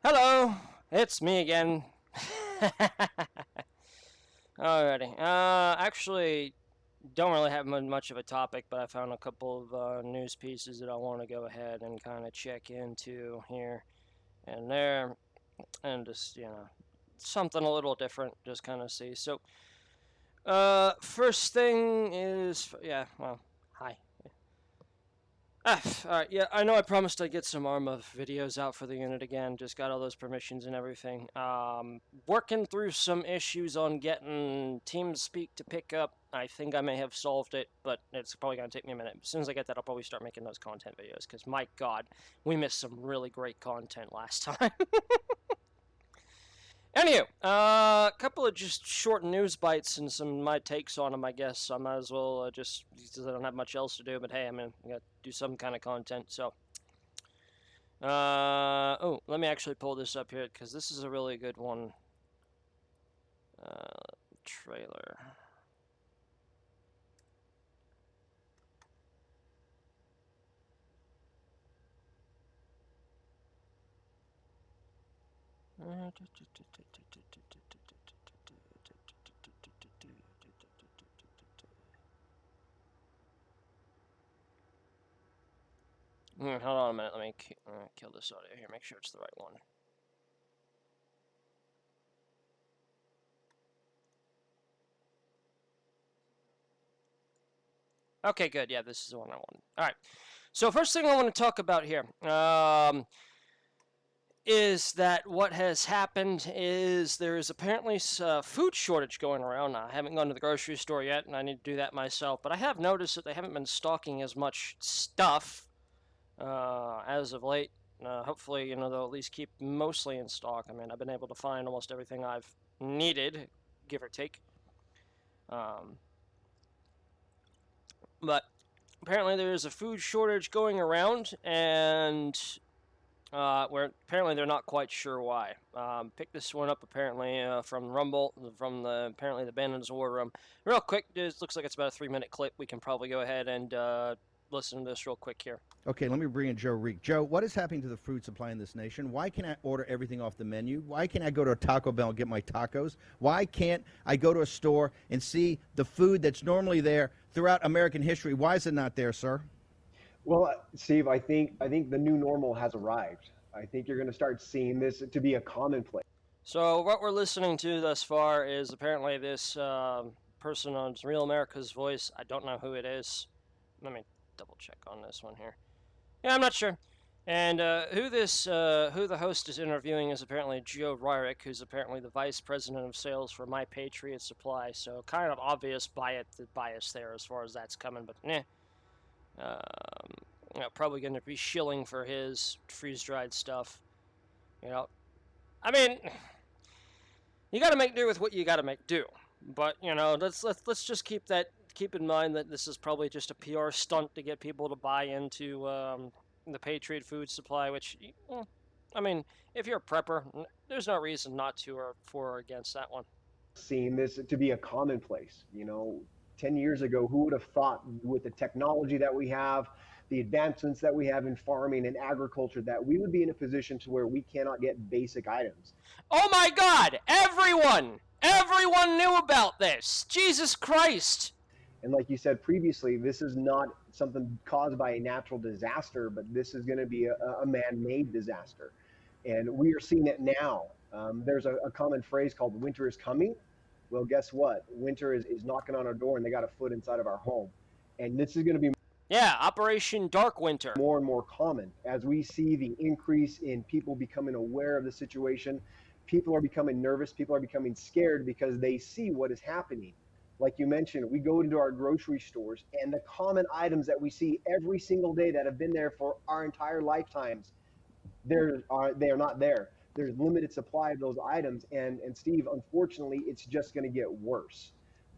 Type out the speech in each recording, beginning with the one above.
Hello, it's me again. Alrighty. Actually, don't really have much of a topic, but I found a couple of news pieces that I want to go ahead and kind of check into here and there, and just something a little different, just kind of see. So, first thing is well, hi. Alright, yeah, I know I promised I'd get some ARMA videos out for the unit again, just got all those permissions and everything. Working through some issues on getting TeamSpeak to pick up. I think I may have solved it, but it's probably going to take me a minute. As soon as I get that, I'll probably start making those content videos, because my god, we missed some really great content last time. Anywho, a couple of just short news bites and some of my takes on them, I guess. I might as well just, because I don't have much else to do, but hey, I mean, I got to do some kind of content, so. Oh, let me actually pull this up here, because this is a really good one. Trailer. Hold on a minute, let me kill this audio here, make sure it's the right one. Okay, good, yeah, this is the one I want. Alright, so first thing I want to talk about here, is that what has happened is there is apparently a food shortage going around. I haven't gone to the grocery store yet, and I need to do that myself, but I have noticed that they haven't been stocking as much stuff as of late. Hopefully, they'll at least keep mostly in stock. I mean, I've been able to find almost everything I've needed, give or take. But apparently there is a food shortage going around, and where apparently they're not quite sure why. Picked this one up apparently from Rumble, from apparently the Bandit's War Room. Real quick, it looks like it's about a 3-minute clip. We can probably go ahead and listen to this real quick here. Okay, let me bring in Joe Reek. Joe, what is happening to the food supply in this nation? Why can't I order everything off the menu? Why can't I go to a Taco Bell and get my tacos? Why can't I go to a store and see the food that's normally there throughout American history? Why is it not there, sir? Well, Steve, I think the new normal has arrived. I think you're going to start seeing this to be a commonplace. So what we're listening to thus far is apparently this person on Real America's Voice. I don't know who it is. Let me double check on this one here. Yeah, I'm not sure. And who the host is interviewing is apparently Joe Ryrick, who's apparently the vice president of sales for My Patriot Supply. So kind of obvious bias there as far as that's coming, but probably going to be shilling for his freeze-dried stuff. I mean, you got to make do with what you got to make do. But let's just keep in mind that this is probably just a PR stunt to get people to buy into the Patriot food supply. Which, I mean, if you're a prepper, there's no reason not to or for or against that one. Seeing this to be a commonplace. 10 years ago, who would have thought with the technology that we have, the advancements that we have in farming and agriculture, that we would be in a position to where we cannot get basic items. Oh my God! Everyone knew about this! Jesus Christ! And like you said previously, this is not something caused by a natural disaster, but this is going to be a man-made disaster. And we are seeing it now. There's a common phrase called "winter is coming." Well, guess what? Winter is knocking on our door, and they got a foot inside of our home. And this is going to be Operation Darkwinter. More and more common as we see the increase in people becoming aware of the situation. People are becoming nervous. People are becoming scared because they see what is happening. Like you mentioned, we go into our grocery stores, and the common items that we see every single day that have been there for our entire lifetimes, they are not there. There's limited supply of those items, and Steve, unfortunately, it's just going to get worse.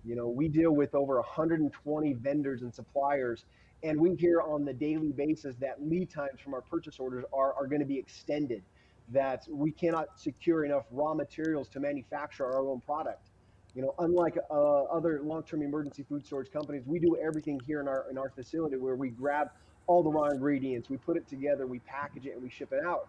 We deal with over 120 vendors and suppliers, and we hear on the daily basis that lead times from our purchase orders are going to be extended, that we cannot secure enough raw materials to manufacture our own product. Unlike other long-term emergency food storage companies, we do everything here in our facility, where we grab all the raw ingredients, we put it together, we package it, and we ship it out.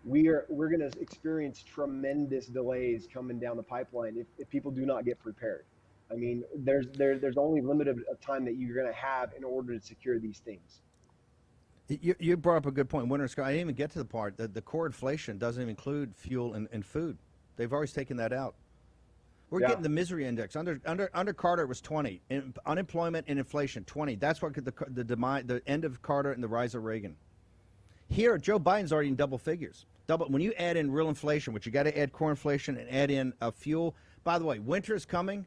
we're going to experience tremendous delays coming down the pipeline if people do not get prepared. I mean, there's only limited time that you're going to have in order to secure these things. You brought up a good point. Winter Sky, I didn't even get to the part that the core inflation doesn't even include fuel and food. They've always taken that out. We're getting the misery index. Under Carter, it was 20. Unemployment and inflation, 20. That's what the end of Carter and the rise of Reagan. Here, Joe Biden's already in double figures. When you add in real inflation, which you got to add core inflation and add in fuel. By the way, winter is coming.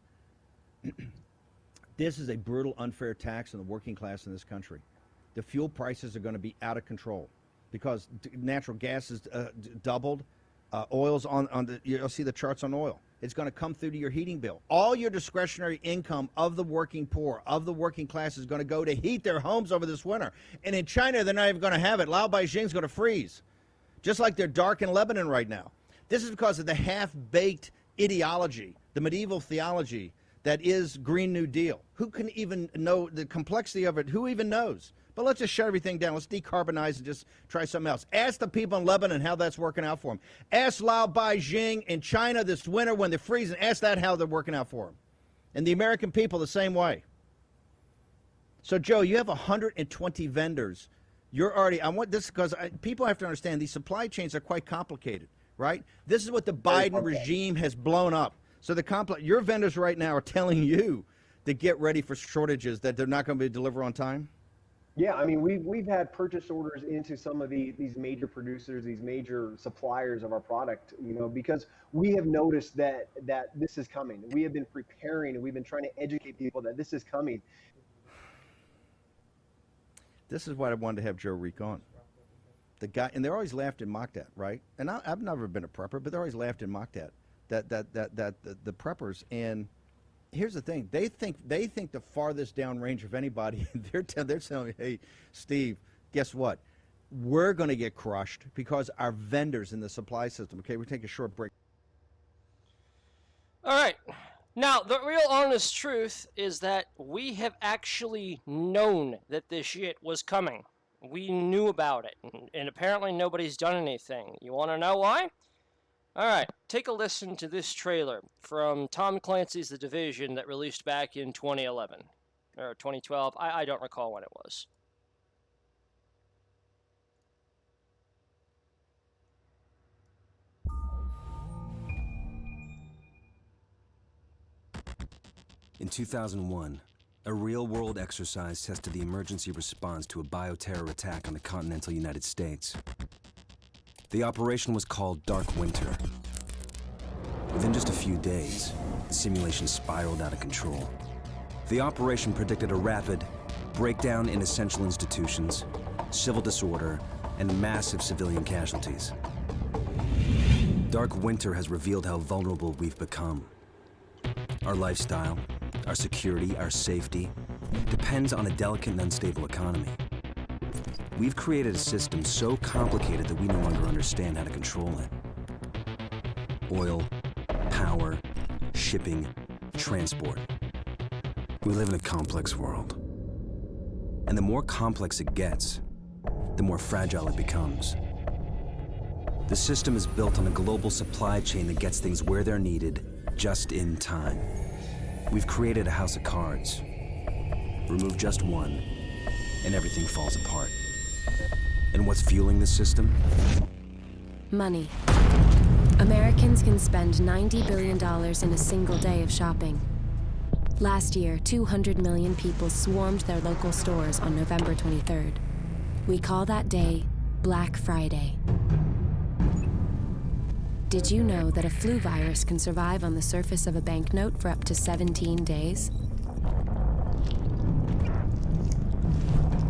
This is a brutal, unfair tax on the working class in this country. The fuel prices are going to be out of control because natural gas is doubled. Oil's you'll see the charts on oil. It's going to come through to your heating bill. All your discretionary income of the working poor, of the working class, is going to go to heat their homes over this winter. And in China, they're not even going to have it. Lao Beijing's going to freeze, just like they're dark in Lebanon right now. This is because of the half-baked ideology, the medieval theology that is Green New Deal. Who can even know the complexity of it? Who even knows? But let's just shut everything down. Let's decarbonize and just try something else. Ask the people in Lebanon how that's working out for them. Ask Lao Beijing in China this winter when they're freezing. Ask that how they're working out for them. And the American people the same way. So, Joe, you have 120 vendors. You're already, I want this because people have to understand these supply chains are quite complicated, right? This is what the Biden regime has blown up. So your vendors right now are telling you to get ready for shortages that they're not going to be delivered on time? Yeah, I mean, we've had purchase orders into some of these major producers, these major suppliers of our product, because we have noticed that this is coming. We have been preparing and we've been trying to educate people that this is coming. This is what I wanted to have Joe Reek on. The guy, and they're always laughed and mocked at, right? And I've never been a prepper, but they're always laughed and mocked at the preppers. And here's the thing: they think the farthest down range of anybody. They're telling me, "Hey, Steve, guess what? We're going to get crushed because our vendors in the supply system." Okay, we take a short break. All right. Now, the real honest truth is that we have actually known that this shit was coming. We knew about it, and apparently nobody's done anything. You want to know why? All right, take a listen to this trailer from Tom Clancy's The Division that released back in 2011 or 2012. I don't recall when it was. In 2001, a real-world exercise tested the emergency response to a bioterror attack on the continental United States. The operation was called Darkwinter. Within just a few days, the simulation spiraled out of control. The operation predicted a rapid breakdown in essential institutions, civil disorder, and massive civilian casualties. Darkwinter has revealed how vulnerable we've become. Our lifestyle, our security, our safety depends on a delicate and unstable economy. We've created a system so complicated that we no longer understand how to control it. Oil, power, shipping, transport. We live in a complex world. And the more complex it gets, the more fragile it becomes. The system is built on a global supply chain that gets things where they're needed, just in time. We've created a house of cards. Remove just one, and everything falls apart. And what's fueling this system? Money. Americans can spend $90 billion in a single day of shopping. Last year, 200 million people swarmed their local stores on November 23rd. We call that day Black Friday. Did you know that a flu virus can survive on the surface of a banknote for up to 17 days?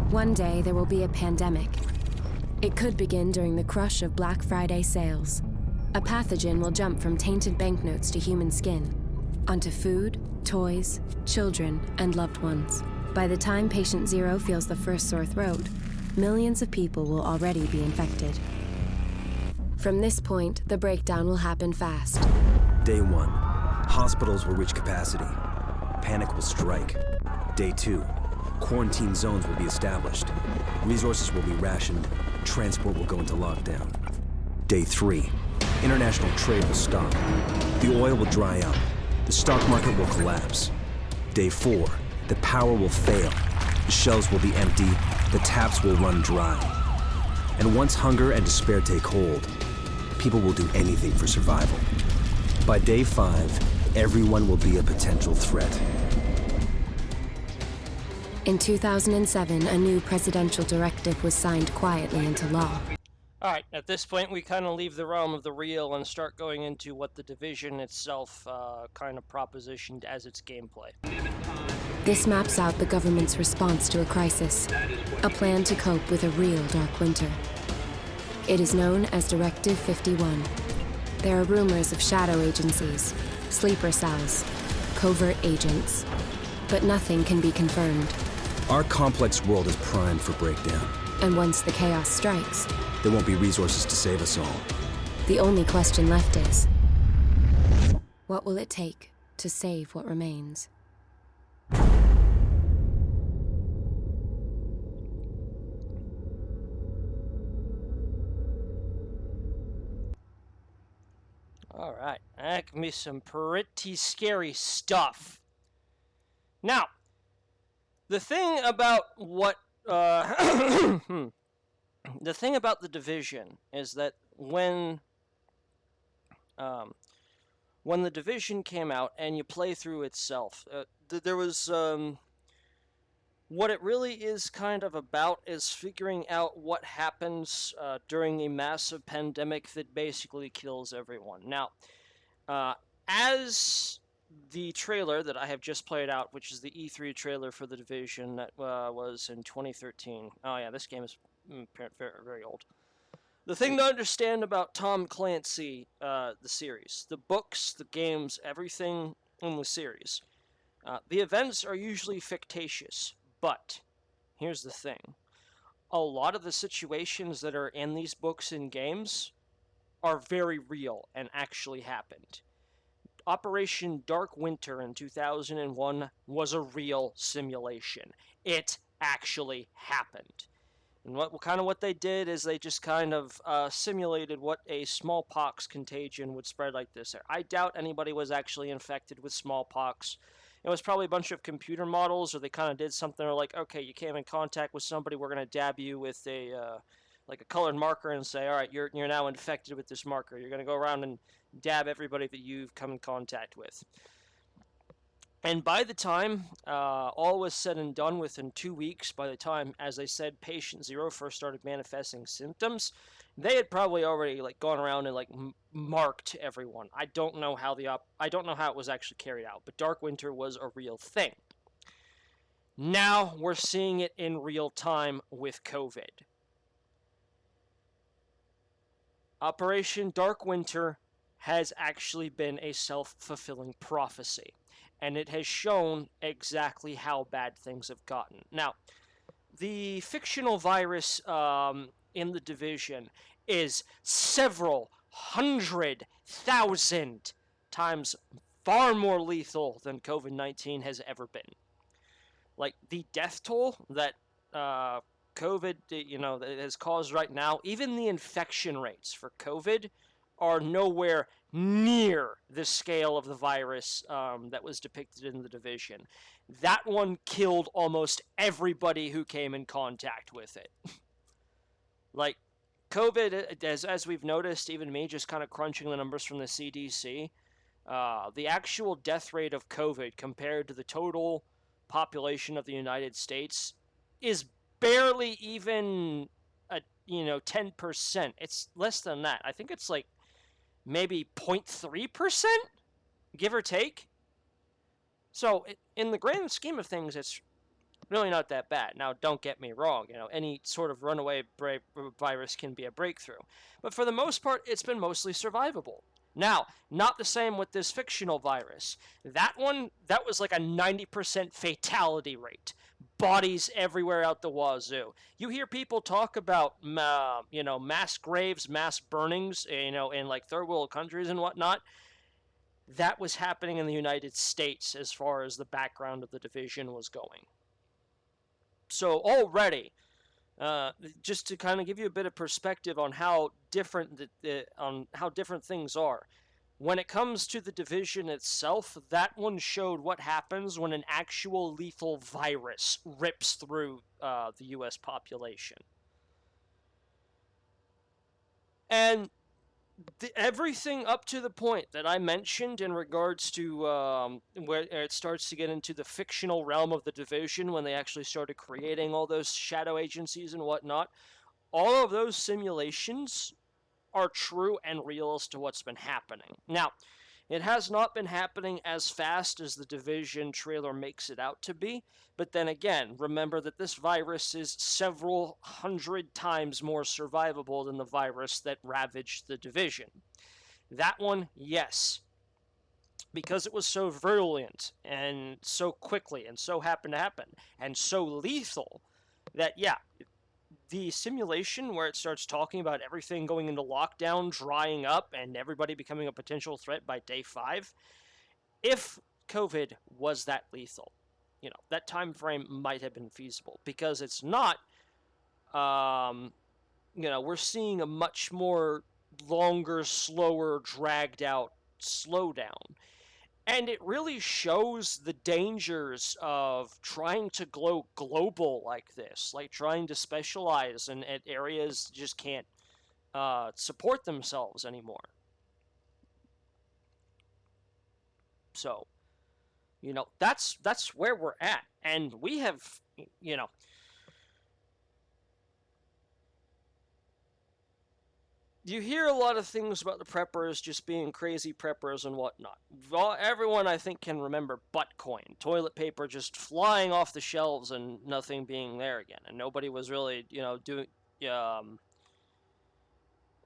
One day, there will be a pandemic. It could begin during the crush of Black Friday sales. A pathogen will jump from tainted banknotes to human skin, onto food, toys, children, and loved ones. By the time patient zero feels the first sore throat, millions of people will already be infected. From this point, the breakdown will happen fast. Day 1, hospitals will reach capacity. Panic will strike. Day 2, quarantine zones will be established. Resources will be rationed. Transport will go into lockdown. Day 3, international trade will stop. The oil will dry up. The stock market will collapse. Day 4, the power will fail. The shelves will be empty. The taps will run dry. And once hunger and despair take hold, people will do anything for survival. By day 5, everyone will be a potential threat. In 2007, a new presidential directive was signed quietly into law. Alright, at this point we kind of leave the realm of the real and start going into what the Division itself kind of propositioned as its gameplay. This maps out the government's response to a crisis, a plan to cope with a real dark winter. It is known as Directive 51. There are rumors of shadow agencies, sleeper cells, covert agents, but nothing can be confirmed. Our complex world is primed for breakdown. And once the chaos strikes, There won't be resources to save us all. the only question left is, what will it take to save what remains? Alright, that can be some pretty scary stuff. Now, the thing about what, the thing about the Division is that when the Division came out and you play through itself, there was, what it really is kind of about is figuring out what happens during a massive pandemic that basically kills everyone. Now, as the trailer that I have just played out, which is the E3 trailer for the Division that was in 2013. Oh yeah, this game is very, very old. The thing to understand about Tom Clancy, the series, the books, the games, everything in the series, the events are usually fictitious. But here's the thing. A lot of the situations that are in these books and games are very real and actually happened. Operation Darkwinter in 2001 was a real simulation. It actually happened. And what they did is they just kind of simulated what a smallpox contagion would spread like this. I doubt anybody was actually infected with smallpox. It was probably a bunch of computer models, or they kind of did something like, okay, you came in contact with somebody, we're going to dab you with a colored marker and say, all right, you're now infected with this marker. You're going to go around and dab everybody that you've come in contact with. And by the time all was said and done, within 2 weeks, by the time, as they said, patient 0 first started manifesting symptoms, they had probably already gone around and marked everyone. I don't know how it was actually carried out, but Darkwinter was a real thing. Now we're seeing it in real time with COVID. Operation Darkwinter has actually been a self-fulfilling prophecy, and it has shown exactly how bad things have gotten. Now, the fictional virus in the Division is several 100,000 times far more lethal than COVID-19 has ever been. The death toll that COVID, that has caused right now, even the infection rates for COVID are nowhere near the scale of the virus that was depicted in the Division. That one killed almost everybody who came in contact with it. COVID, as we've noticed, even me just kind of crunching the numbers from the CDC, the actual death rate of COVID compared to the total population of the United States is barely even 10%. It's less than that. I think it's maybe 0.3%, give or take. So in the grand scheme of things, it's really not that bad. Now, don't get me wrong. Any sort of runaway virus can be a breakthrough. But for the most part, it's been mostly survivable. Now, not the same with this fictional virus. That was a 90% fatality rate. Bodies everywhere out the wazoo. You hear people talk about, mass graves, mass burnings, in third world countries and whatnot. That was happening in the United States as far as the background of the Division was going. So already, just to kind of give you a bit of perspective on how different things are. When it comes to the division itself, that one showed what happens when an actual lethal virus rips through the U.S. population. And everything up to the point that I mentioned in regards to where it starts to get into the fictional realm of the division, when they actually started creating all those shadow agencies and whatnot, all of those simulations are true and real as to what's been happening. Now, it has not been happening as fast as the Division trailer makes it out to be, but then again, remember that this virus is several hundred times more survivable than the virus that ravaged the Division. That one, yes, because it was so virulent and so quickly and so happened to happen and so lethal that, yeah, the simulation where it starts talking about everything going into lockdown, drying up, and everybody becoming a potential threat by day 5, if COVID was that lethal, that time frame might have been feasible. Because it's not, we're seeing a much more longer, slower, dragged out slowdown. And it really shows the dangers of trying to go global like this, like trying to specialize in areas just can't support themselves anymore. So, that's where we're at. And we have, you hear a lot of things about the preppers just being crazy preppers and whatnot. Everyone, I think, can remember Buttcoin. Toilet paper just flying off the shelves and nothing being there again. And nobody was really, doing...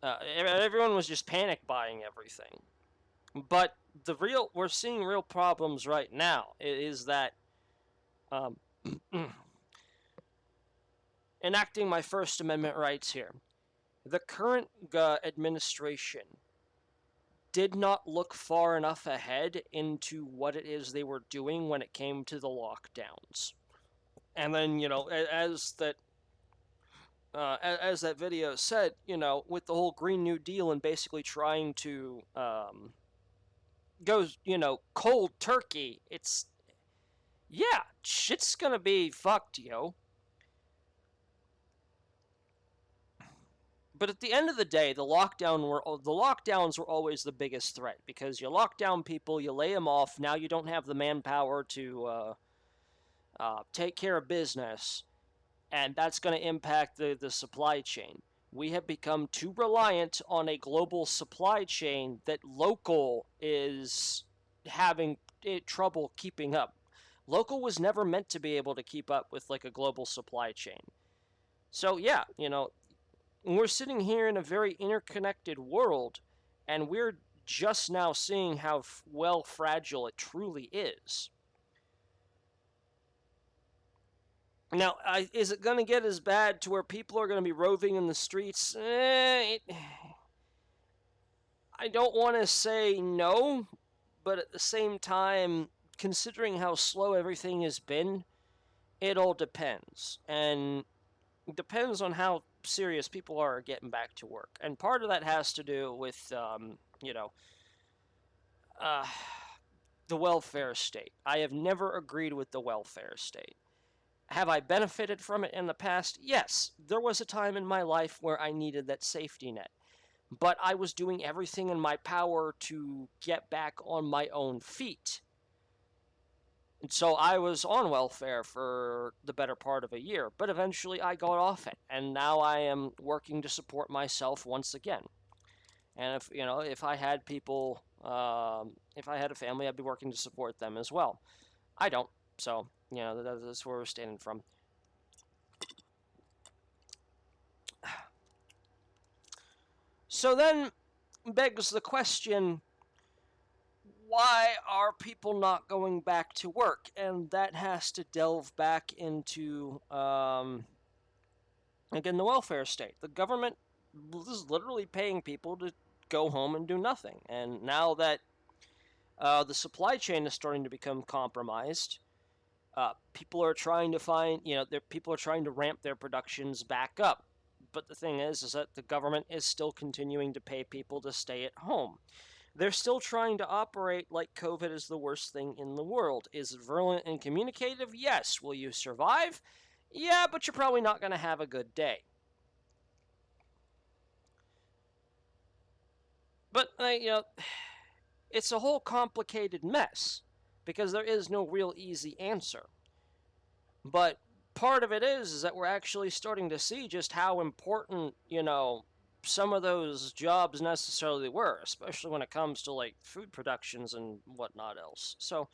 everyone was just panic buying everything. But we're seeing real problems right now. Is that... enacting my First Amendment rights here. The current administration did not look far enough ahead into what it is they were doing when it came to the lockdowns. And then, as that video said, with the whole Green New Deal and basically trying to go, cold turkey, shit's gonna be fucked, yo. But at the end of the day, the lockdowns were always the biggest threat, because you lock down people, you lay them off, now you don't have the manpower to take care of business, and that's going to impact the supply chain. We have become too reliant on a global supply chain that local is having trouble keeping up. Local was never meant to be able to keep up with like a global supply chain. So yeah, we're sitting here in a very interconnected world, and we're just now seeing how fragile it truly is. Now, is it going to get as bad to where people are going to be roving in the streets? I don't want to say no, but at the same time, considering how slow everything has been, it all depends. And it depends on how serious people are getting back to work. And part of that has to do with, the welfare state. I have never agreed with the welfare state. Have I benefited from it in the past? Yes. There was a time in my life where I needed that safety net. But I was doing everything in my power to get back on my own feet. And so I was on welfare for the better part of a year, but eventually I got off it, and now I am working to support myself once again. And if I had people, if I had a family, I'd be working to support them as well. I don't, so that's where we're standing from. So then begs the question, why are people not going back to work? And that has to delve back into, again, the welfare state. The government is literally paying people to go home and do nothing. And now that the supply chain is starting to become compromised, People are trying to find, people are trying to ramp their productions back up. But the thing is that the government is still continuing to pay people to stay at home. They're still trying to operate like COVID is the worst thing in the world. Is it virulent and communicative? Yes. Will you survive? Yeah, but you're probably not going to have a good day. But, it's a whole complicated mess because there is no real easy answer. But part of it is that we're actually starting to see just how important, some of those jobs necessarily were, especially when it comes to like food productions and whatnot else. So,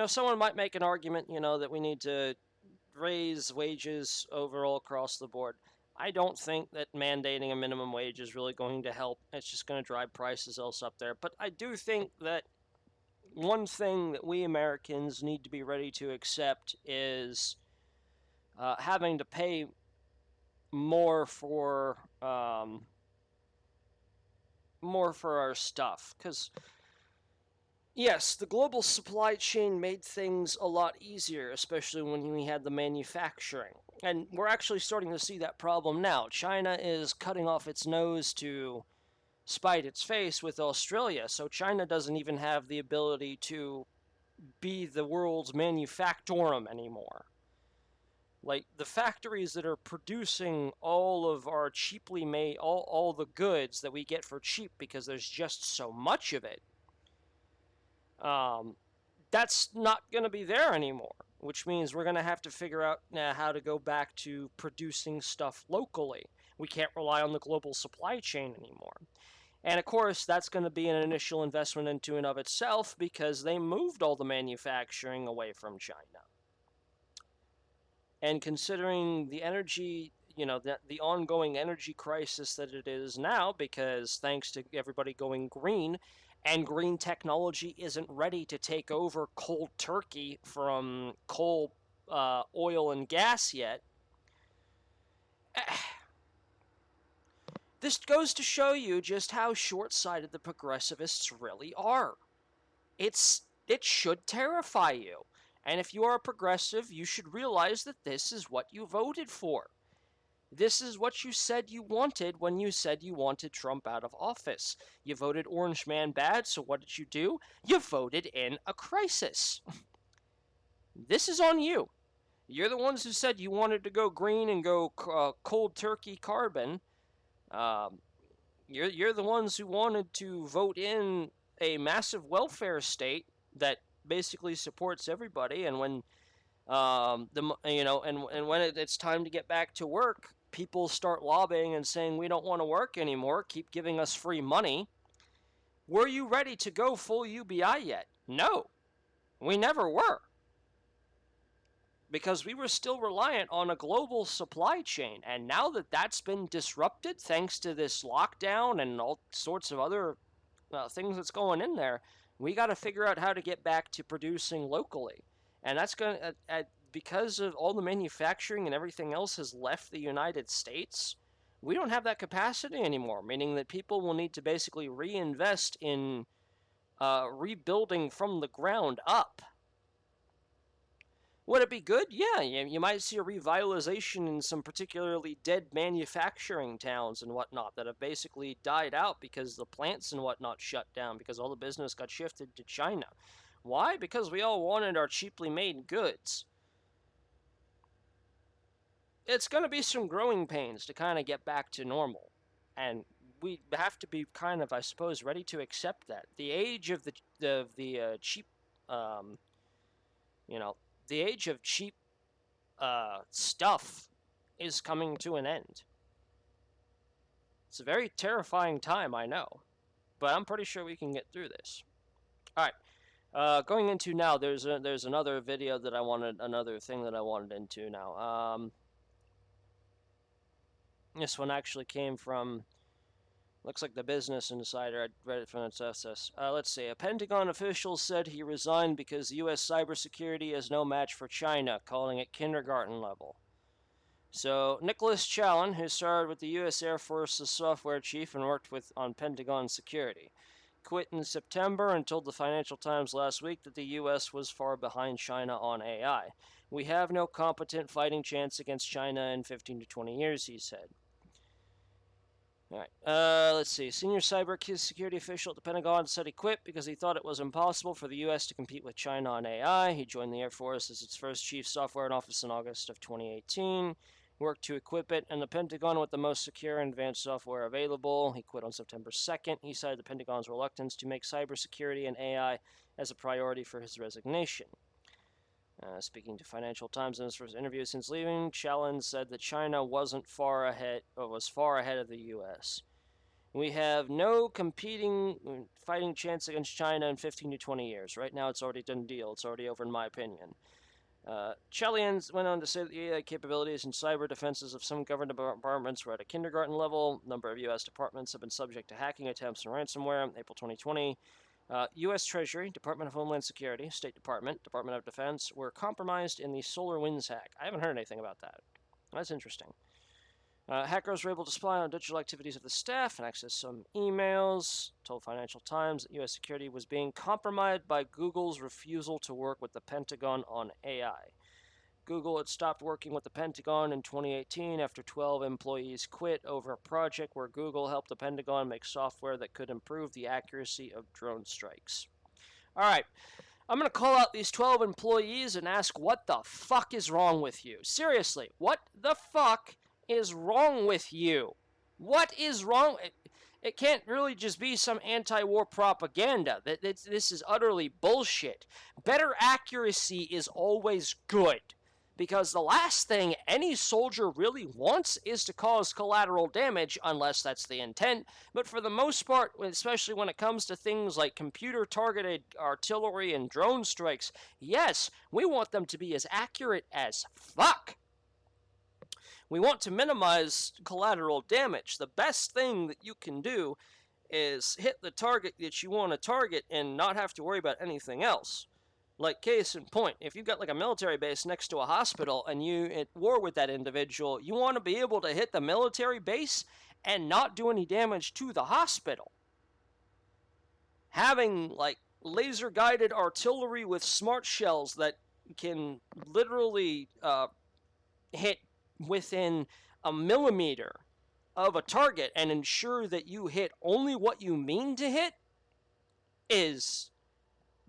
someone might make an argument, that we need to raise wages overall across the board. I don't think that mandating a minimum wage is really going to help. It's just going to drive prices else up there. But I do think that one thing that we Americans need to be ready to accept is having to pay more for our stuff. Because, yes, the global supply chain made things a lot easier, especially when we had the manufacturing. And we're actually starting to see that problem now. China is cutting off its nose to spite its face with Australia, so China doesn't even have the ability to be the world's manufactorum anymore. Like, the factories that are producing all of our cheaply made, all the goods that we get for cheap because there's just so much of it, that's not going to be there anymore, which means we're going to have to figure out how to go back to producing stuff locally. We can't rely on the global supply chain anymore. And of course, that's going to be an initial investment into and of itself because they moved all the manufacturing away from China. And considering the energy, the ongoing energy crisis that it is now, because thanks to everybody going green, and green technology isn't ready to take over cold turkey from coal, oil, and gas yet. This goes to show you just how short-sighted the progressivists really are. It should terrify you. And if you are a progressive, you should realize that this is what you voted for. This is what you said you wanted when you said you wanted Trump out of office. You voted Orange Man bad, so what did you do? You voted in a crisis. This is on you. You're the ones who said you wanted to go green and go cold turkey carbon. You're the ones who wanted to vote in a massive welfare state that basically supports everybody, and when when it's time to get back to work, people start lobbying and saying we don't want to work anymore, keep giving us free money. Were you ready to go full UBI yet? No, we never were. Because we were still reliant on a global supply chain. And now that that's been disrupted thanks to this lockdown and all sorts of other things that's going in there, we got to figure out how to get back to producing locally. And that's going to, because of all the manufacturing and everything else has left the United States, we don't have that capacity anymore, meaning that people will need to basically reinvest in rebuilding from the ground up. Would it be good? Yeah, you might see a revitalization in some particularly dead manufacturing towns and whatnot that have basically died out because the plants and whatnot shut down because all the business got shifted to China. Why? Because we all wanted our cheaply made goods. It's going to be some growing pains to kind of get back to normal. And we have to be kind of, I suppose, ready to accept that. The age of the cheap, the age of cheap stuff is coming to an end. It's a very terrifying time, I know, but I'm pretty sure we can get through this. All right, going into now, there's another video that another thing that I wanted into now. This one actually came from, looks like the Business Insider. I read it from its SS. Let's see. A Pentagon official said he resigned because U.S. cybersecurity is no match for China, calling it kindergarten level. So, Nicholas Challen, who started with the U.S. Air Force as software chief and worked on Pentagon security, quit in September and told the Financial Times last week that the U.S. was far behind China on AI. We have no competent fighting chance against China in 15 to 20 years, he said. All right, let's see. Senior cybersecurity official at the Pentagon said he quit because he thought it was impossible for the U.S. to compete with China on AI. He joined the Air Force as its first chief software and officer in August of 2018. Worked to equip it and the Pentagon with the most secure and advanced software available. He quit on September 2nd. He cited the Pentagon's reluctance to make cybersecurity and AI as a priority for his resignation. Speaking to Financial Times in his first interview since leaving, Challen said that China was far ahead of the U.S. We have no competing fighting chance against China in 15 to 20 years. Right now, it's already done deal. It's already over, in my opinion. Challians went on to say that the AI capabilities and cyber defenses of some government departments were at a kindergarten level. A number of U.S. departments have been subject to hacking attempts and ransomware. April 2020. U.S. Treasury, Department of Homeland Security, State Department, Department of Defense were compromised in the SolarWinds hack. I haven't heard anything about that. That's interesting. Hackers were able to spy on digital activities of the staff and access some emails. Told Financial Times that U.S. security was being compromised by Google's refusal to work with the Pentagon on AI. Google had stopped working with the Pentagon in 2018 after 12 employees quit over a project where Google helped the Pentagon make software that could improve the accuracy of drone strikes. All right, I'm going to call out these 12 employees and ask what the fuck is wrong with you? Seriously, what the fuck is wrong with you? What is wrong? It can't really just be some anti-war propaganda. This is utterly bullshit. Better accuracy is always good. Because the last thing any soldier really wants is to cause collateral damage, unless that's the intent. But for the most part, especially when it comes to things like computer-targeted artillery and drone strikes, yes, we want them to be as accurate as fuck. We want to minimize collateral damage. The best thing that you can do is hit the target that you want to target and not have to worry about anything else. Like, case in point, if you've got like a military base next to a hospital and you at war with that individual, you want to be able to hit the military base and not do any damage to the hospital. Having like laser-guided artillery with smart shells that can literally hit within a millimeter of a target and ensure that you hit only what you mean to hit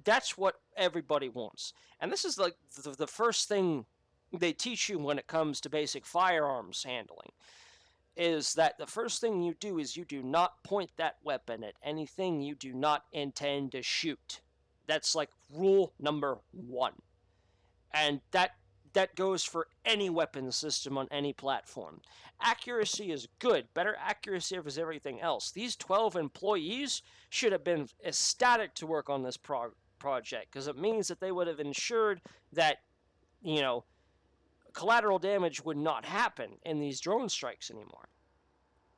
that's what everybody wants. And this is like the first thing they teach you when it comes to basic firearms handling, is that the first thing you do is you do not point that weapon at anything you do not intend to shoot. That's like rule number 1. And that goes for any weapon system on any platform. Accuracy is good. Better accuracy is everything else. These 12 employees should have been ecstatic to work on this project, because it means that they would have ensured that, collateral damage would not happen in these drone strikes anymore.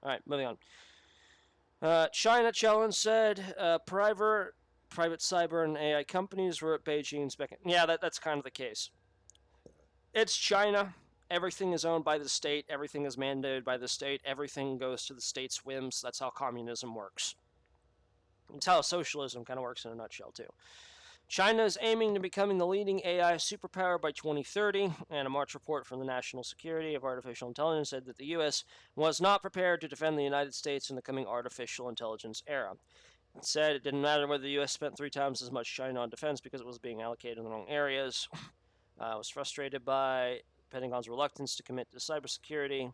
All right, moving on. China Challenge said private cyber and AI companies were at Beijing's beck. Yeah, that's kind of the case. It's China. Everything is owned by the state. Everything is mandated by the state. Everything goes to the state's whims. That's how communism works. It's how socialism kind of works in a nutshell, too. China is aiming to becoming the leading AI superpower by 2030, and a March report from the National Security of Artificial Intelligence said that the U.S. was not prepared to defend the United States in the coming artificial intelligence era. It said it didn't matter whether the U.S. spent 3 times as much China on defense because it was being allocated in the wrong areas. I was frustrated by Pentagon's reluctance to commit to cybersecurity.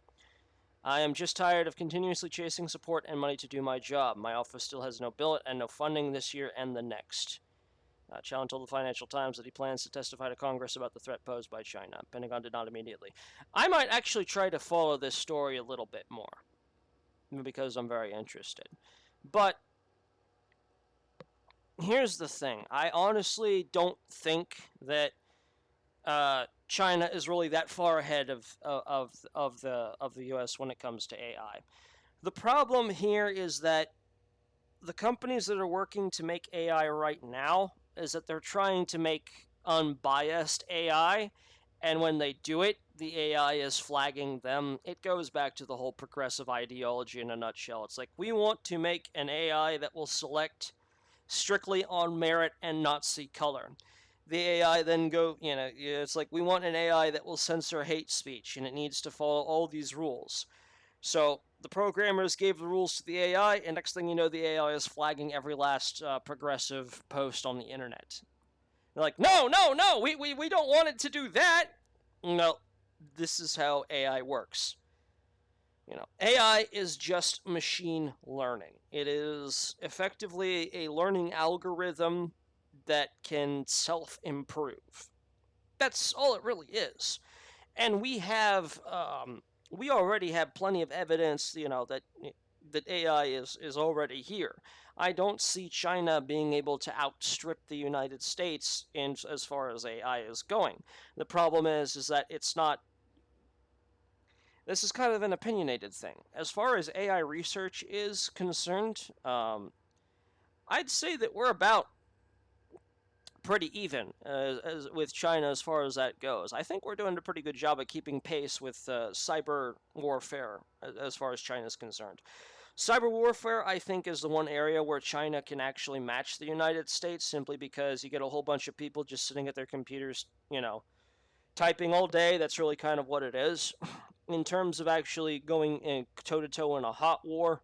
I am just tired of continuously chasing support and money to do my job. My office still has no billet and no funding this year and the next. Challen told the Financial Times that he plans to testify to Congress about the threat posed by China. Pentagon did not immediately. I might actually try to follow this story a little bit more, because I'm very interested. But here's the thing. I honestly don't think that China is really that far ahead of the U.S. when it comes to AI. The problem here is that the companies that are working to make AI right now is that they're trying to make unbiased AI, and when they do it, the AI is flagging them. It goes back to the whole progressive ideology in a nutshell. It's like, we want to make an AI that will select strictly on merit and not see color. The AI then it's like, we want an AI that will censor hate speech, and it needs to follow all these rules. So the programmers gave the rules to the AI, and next thing you know, the AI is flagging every last progressive post on the internet. They're like, no, no, no, we don't want it to do that. No, this is how AI works. AI is just machine learning. It is effectively a learning algorithm that can self-improve. That's all it really is. And we already have plenty of evidence, that AI is already here. I don't see China being able to outstrip the United States as far as AI is going. The problem is that it's not. This is kind of an opinionated thing. As far as AI research is concerned, I'd say that we're about pretty even with China as far as that goes. I think we're doing a pretty good job at keeping pace with cyber warfare as far as China is concerned. Cyber warfare, I think, is the one area where China can actually match the United States, simply because you get a whole bunch of people just sitting at their computers, typing all day. That's really kind of what it is. In terms of actually going toe-to-toe in a hot war,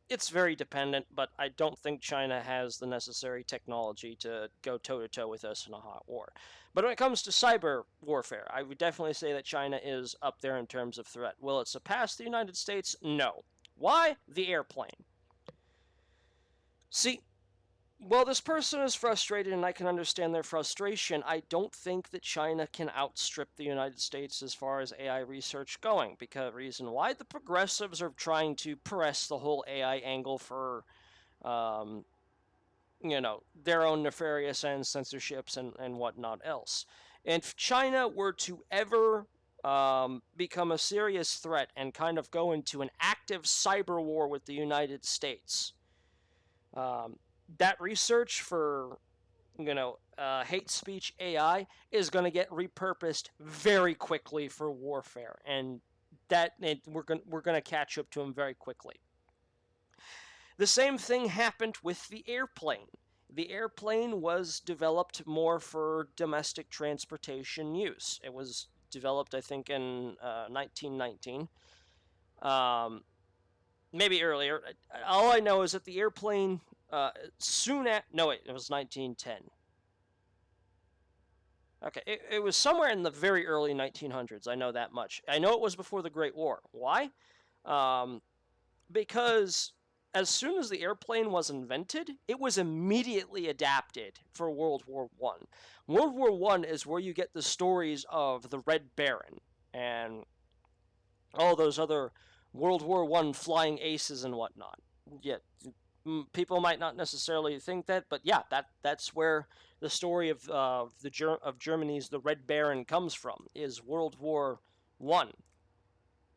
it's very dependent, but I don't think China has the necessary technology to go toe-to-toe with us in a hot war. But when it comes to cyber warfare, I would definitely say that China is up there in terms of threat. Will it surpass the United States? No. Why? The airplane. See, while this person is frustrated, and I can understand their frustration, I don't think that China can outstrip the United States as far as AI research going. Because reason why? The progressives are trying to press the whole AI angle for, their own nefarious ends, censorships, and whatnot else. And if China were to ever become a serious threat and kind of go into an active cyber war with the United States, that research for, hate speech AI is going to get repurposed very quickly for warfare, and we're going to catch up to them very quickly. The same thing happened with the airplane. The airplane was developed more for domestic transportation use. It was developed, I think, in 1919. Maybe earlier. All I know is that the airplane it was 1910. Okay, it was somewhere in the very early 1900s, I know that much. I know it was before the Great War. Why? Because as soon as the airplane was invented, it was immediately adapted for World War I. World War I is where you get the stories of the Red Baron and all those other World War I flying aces and whatnot. Yeah, people might not necessarily think that, but yeah, that's where the story of Germany's the Red Baron comes from, is World War I,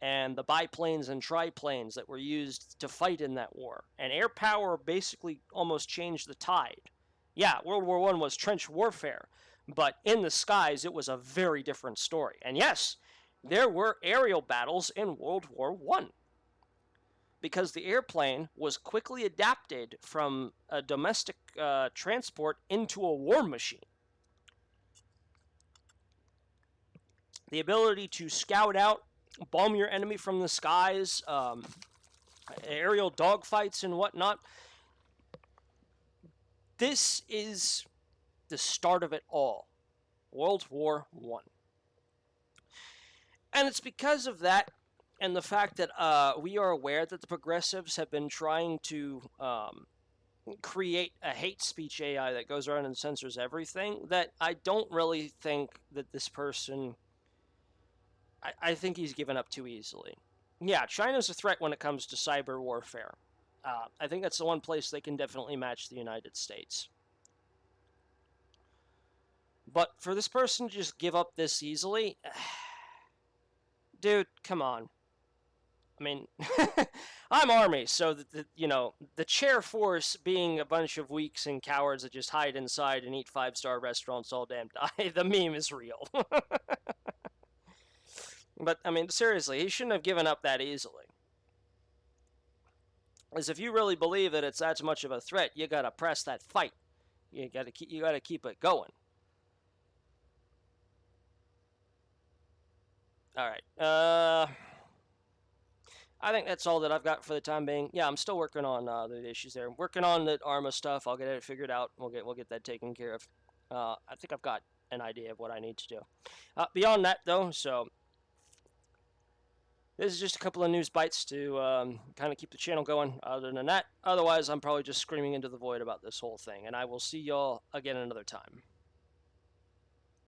and the biplanes and triplanes that were used to fight in that war. And air power basically almost changed the tide. Yeah, World War I was trench warfare, but in the skies it was a very different story. And yes, there were aerial battles in World War I, because the airplane was quickly adapted from a domestic transport into a war machine. The ability to scout out, bomb your enemy from the skies, aerial dogfights and whatnot. This is the start of it all. World War I. And it's because of that, and the fact that we are aware that the progressives have been trying to create a hate speech AI that goes around and censors everything, that I don't really think that this person... I think he's given up too easily. Yeah, China's a threat when it comes to cyber warfare. I think that's the one place they can definitely match the United States. But for this person to just give up this easily... Dude, come on. I mean, I'm Army, so the chair force being a bunch of weaks and cowards that just hide inside and eat 5-star restaurants all damn day, the meme is real. But, I mean, seriously, he shouldn't have given up that easily. is if you really believe that it's that much of a threat, you got to press that fight. You got to keep it going. All right. I think that's all that I've got for the time being. Yeah, I'm still working on the issues there. I'm working on the ARMA stuff. I'll get it figured out. We'll get that taken care of. I think I've got an idea of what I need to do. Beyond that, though, so this is just a couple of news bites to kind of keep the channel going. Other than that, otherwise, I'm probably just screaming into the void about this whole thing. And I will see y'all again another time.